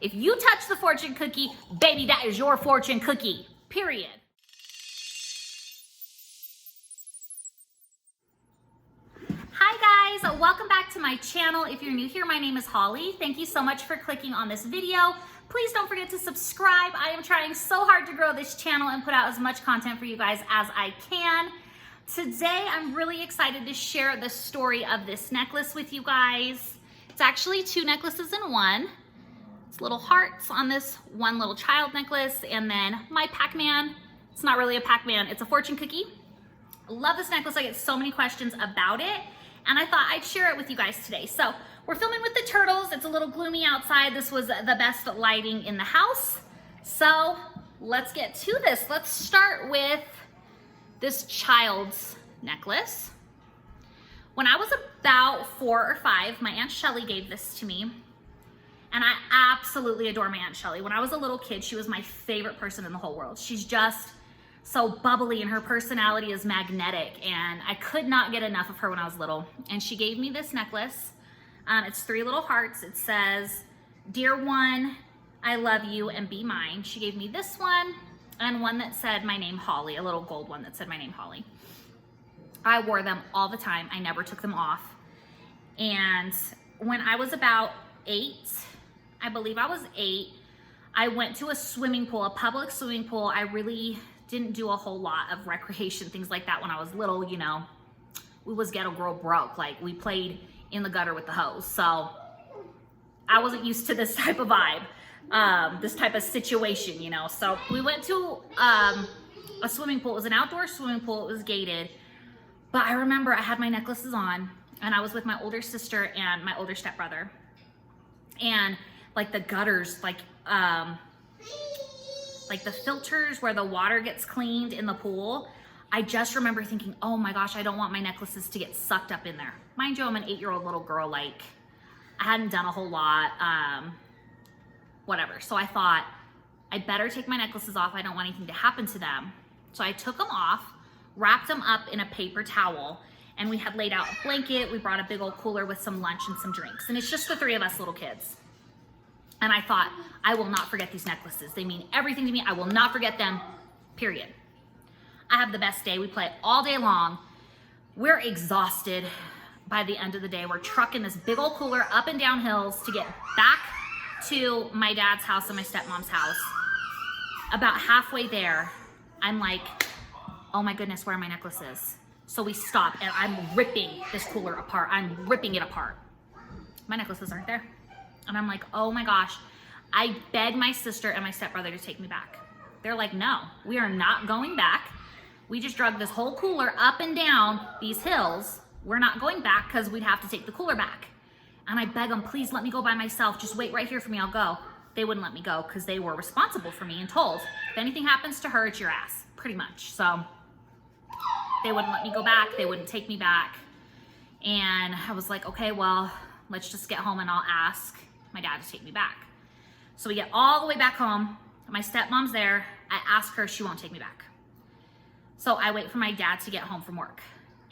If you touch the fortune cookie, baby, that is your fortune cookie, period. Hi guys, welcome back to my channel. If you're new here, my name is Holly. Thank you so much for clicking on this video. Please don't forget to subscribe. I am trying so hard to grow this channel and put out as much content for you guys as I can. Today, I'm really excited to share the story of this necklace with you guys. It's actually two necklaces in one. It's little hearts on this one little child necklace, and then my Pac-Man. It's not really a Pac-Man, it's a fortune cookie. I love this necklace. I get so many questions about it, and I thought I'd share it with you guys today. So we're filming with the turtles. It's a little gloomy outside. This was the best lighting in the house. So let's get to this. Let's start with this child's necklace. When I was about 4 or 5, my Aunt Shelly gave this to me, and I absolutely adore my Aunt Shelly. When I was a little kid, she was my favorite person in the whole world. She's just so bubbly, and her personality is magnetic, and I could not get enough of her when I was little. And she gave me this necklace. It's 3 little hearts. It says, "Dear one, I love you and be mine." She gave me this one, and one that said my name, Holly, a little gold one that said my name, Holly. I wore them all the time. I never took them off. And when I was about 8, I believe I was 8, I went to a swimming pool, a public swimming pool. I really didn't do a whole lot of recreation, things like that when I was little, you know. We was ghetto girl broke. Like, we played in the gutter with the hose. So I wasn't used to this type of vibe. This type of situation, you know. So we went to a swimming pool. It was an outdoor swimming pool. It was gated. But I remember I had my necklaces on, and I was with my older sister and my older stepbrother. And like the gutters, like the filters where the water gets cleaned in the pool, I just remember thinking, oh my gosh, I don't want my necklaces to get sucked up in there. Mind you, I'm an 8-year-old little girl. Like, I hadn't done a whole lot. Whatever. So I thought, I better take my necklaces off. I don't want anything to happen to them. So I took them off, wrapped them up in a paper towel, and we had laid out a blanket. We brought a big old cooler with some lunch and some drinks. And it's just the 3 of us little kids. And I thought, I will not forget these necklaces. They mean everything to me. I will not forget them, period. I have the best day. We play all day long. We're exhausted by the end of the day. We're trucking this big old cooler up and down hills to get back to my dad's house and my stepmom's house. About halfway there, I'm like, oh my goodness, where are my necklaces? So we stop, and I'm ripping this cooler apart. I'm ripping it apart. My necklaces aren't there. And I'm like, oh my gosh. I begged my sister and my stepbrother to take me back. They're like, no, we are not going back. We just drug this whole cooler up and down these hills. We're not going back because we'd have to take the cooler back. And I beg them, please let me go by myself. Just wait right here for me, I'll go. They wouldn't let me go because they were responsible for me and told, if anything happens to her, it's your ass, pretty much. So they wouldn't let me go back. They wouldn't take me back. And I was like, okay, well, let's just get home and I'll ask my dad to take me back. So we get all the way back home. My stepmom's there. I ask her, she won't take me back. So I wait for my dad to get home from work,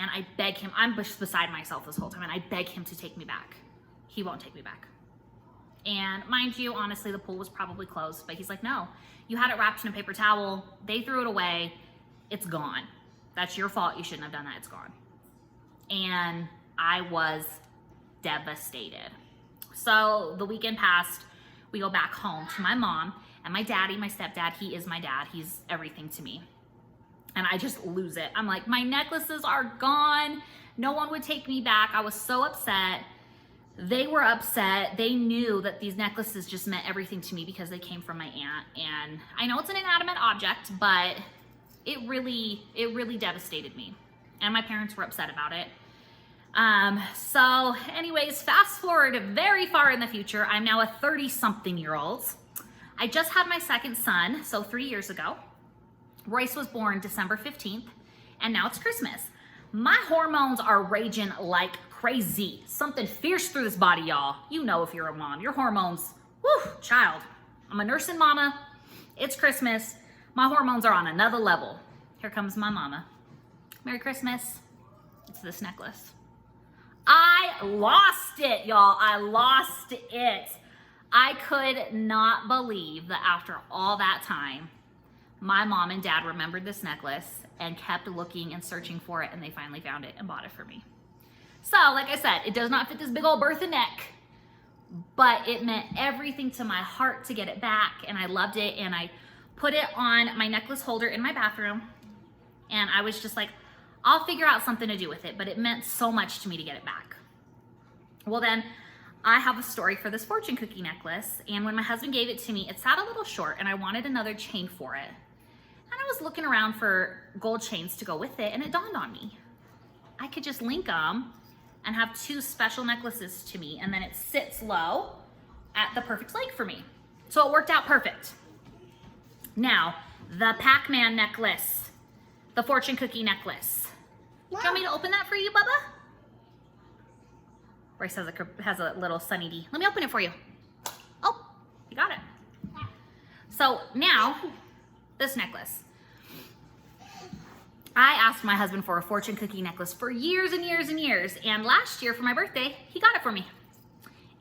and I beg him. I'm beside myself this whole time, and I beg him to take me back. He won't take me back. And mind you, honestly, the pool was probably closed, but he's like, no, you had it wrapped in a paper towel. They threw it away. It's gone. That's your fault. You shouldn't have done that. It's gone. And I was devastated. So the weekend passed. We go back home to my mom and my daddy, my stepdad. He is my dad. He's everything to me. And I just lose it. I'm like, my necklaces are gone. No one would take me back. I was so upset. They were upset. They knew that these necklaces just meant everything to me because they came from my aunt. And I know it's an inanimate object, but it really devastated me. And my parents were upset about it. So anyways, fast forward very far in the future. I'm now a 30-something-year-old. I just had my second son, so 3 years ago. Royce was born December 15th, and now it's Christmas. My hormones are raging like crazy. Something fierce through this body, y'all. You know if you're a mom, your hormones, whew, child. I'm a nursing mama. It's Christmas. My hormones are on another level. Here comes my mama. Merry Christmas. It's this necklace. I lost it, y'all. I lost it. I could not believe that after all that time, my mom and dad remembered this necklace and kept looking and searching for it, and they finally found it and bought it for me. So, like I said, it does not fit this big old Bertha neck, but it meant everything to my heart to get it back, and I loved it, and I put it on my necklace holder in my bathroom, and I was just like, I'll figure out something to do with it, but it meant so much to me to get it back. Well, then I have a story for this fortune cookie necklace, and when my husband gave it to me, it sat a little short, and I wanted another chain for it. And I was looking around for gold chains to go with it, and it dawned on me. I could just link them and have two special necklaces to me, and then it sits low at the perfect length for me. So it worked out perfect. Now, the Pac-Man necklace, the fortune cookie necklace. Do you want me to open that for you, Bubba? Bryce has a little Sunny D. Let me open it for you. Oh, you got it. So now, this necklace. I asked my husband for a fortune cookie necklace for years and years and years, and last year for my birthday, he got it for me.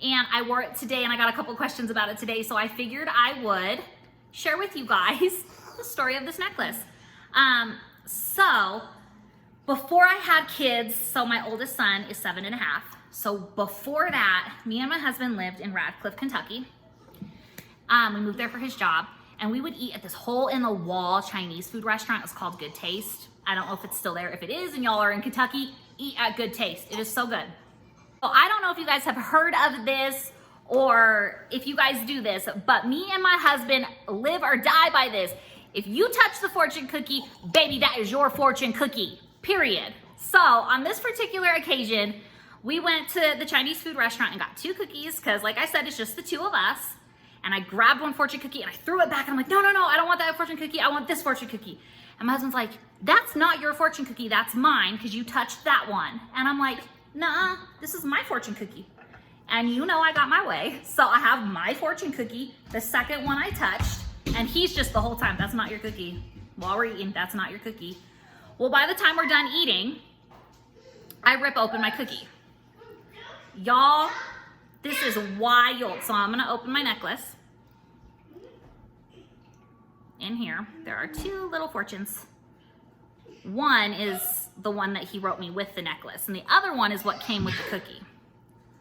And I wore it today, and I got a couple questions about it today, so I figured I would share with you guys the story of this necklace. So before I had kids, so my oldest son is 7.5. So before that, me and my husband lived in Radcliffe, Kentucky. We moved there for his job, and we would eat at this hole-in-the-wall Chinese food restaurant. It's called Good Taste. I don't know if it's still there. If it is and y'all are in Kentucky, eat at Good Taste. It is so good. So I don't know if you guys have heard of this or if you guys do this, but me and my husband live or die by this. If you touch the fortune cookie, baby, that is your fortune cookie, period. So on this particular occasion, we went to the Chinese food restaurant and got 2 cookies because, like I said, it's just the 2 of us. And I grabbed one fortune cookie and I threw it back and I'm like, no, I don't want that fortune cookie. I want this fortune cookie. And my husband's like, that's not your fortune cookie, that's mine because you touched that one. And I'm like, nah, this is my fortune cookie. And you know I got my way. So I have my fortune cookie, the second one I touched, and he's just the whole time, that's not your cookie. While we're eating, that's not your cookie. Well, by the time we're done eating, I rip open my cookie. Y'all, this is wild. So I'm gonna open my necklace. In here, there are 2 little fortunes. One is the one that he wrote me with the necklace, and the other one is what came with the cookie.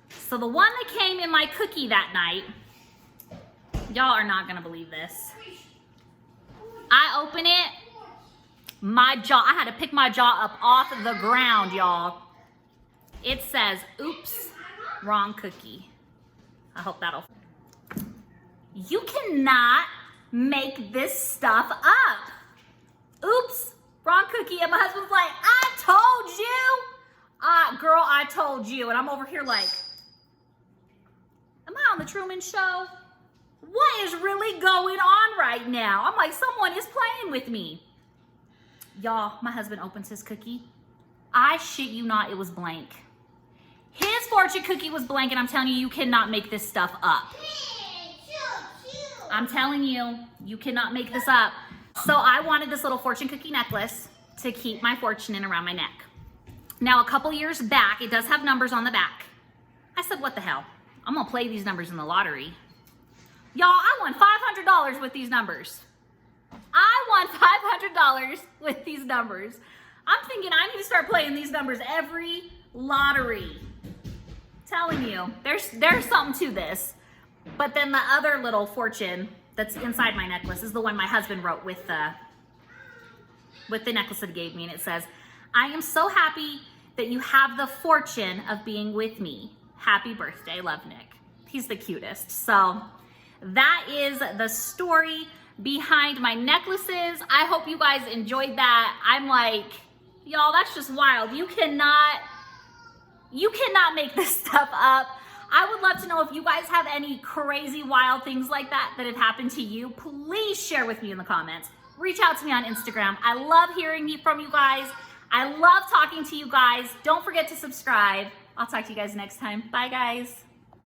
So the one that came in my cookie that night, y'all are not gonna believe this. I open it, my jaw, I had to pick my jaw up off the ground, y'all. It says, oops, wrong cookie. I hope that'll. You cannot make this stuff up. Oops, wrong cookie. And my husband's like, I told you. Girl, I told you. And I'm over here like, am I on the Truman Show? What is really going on right now? I'm like, someone is playing with me. Y'all, my husband opens his cookie. I shit you not, it was blank. His fortune cookie was blank, and I'm telling you, you cannot make this stuff up. I'm telling you, you cannot make this up. So I wanted this little fortune cookie necklace to keep my fortune in around my neck. Now, a couple years back, it does have numbers on the back. I said, what the hell? I'm gonna play these numbers in the lottery. Y'all, I won $500 with these numbers. I won $500 with these numbers. I'm thinking I need to start playing these numbers every lottery. Telling you, there's something to this. But then the other little fortune that's inside my necklace is the one my husband wrote with the necklace that he gave me. And it says, I am so happy that you have the fortune of being with me. Happy birthday, love, Nick. He's the cutest. So that is the story behind my necklaces. I hope you guys enjoyed that. I'm like, y'all, that's just wild. You cannot make this stuff up. I would love to know if you guys have any crazy, wild things like that have happened to you. Please share with me in the comments. Reach out to me on Instagram. I love hearing from you guys. I love talking to you guys. Don't forget to subscribe. I'll talk to you guys next time. Bye, guys.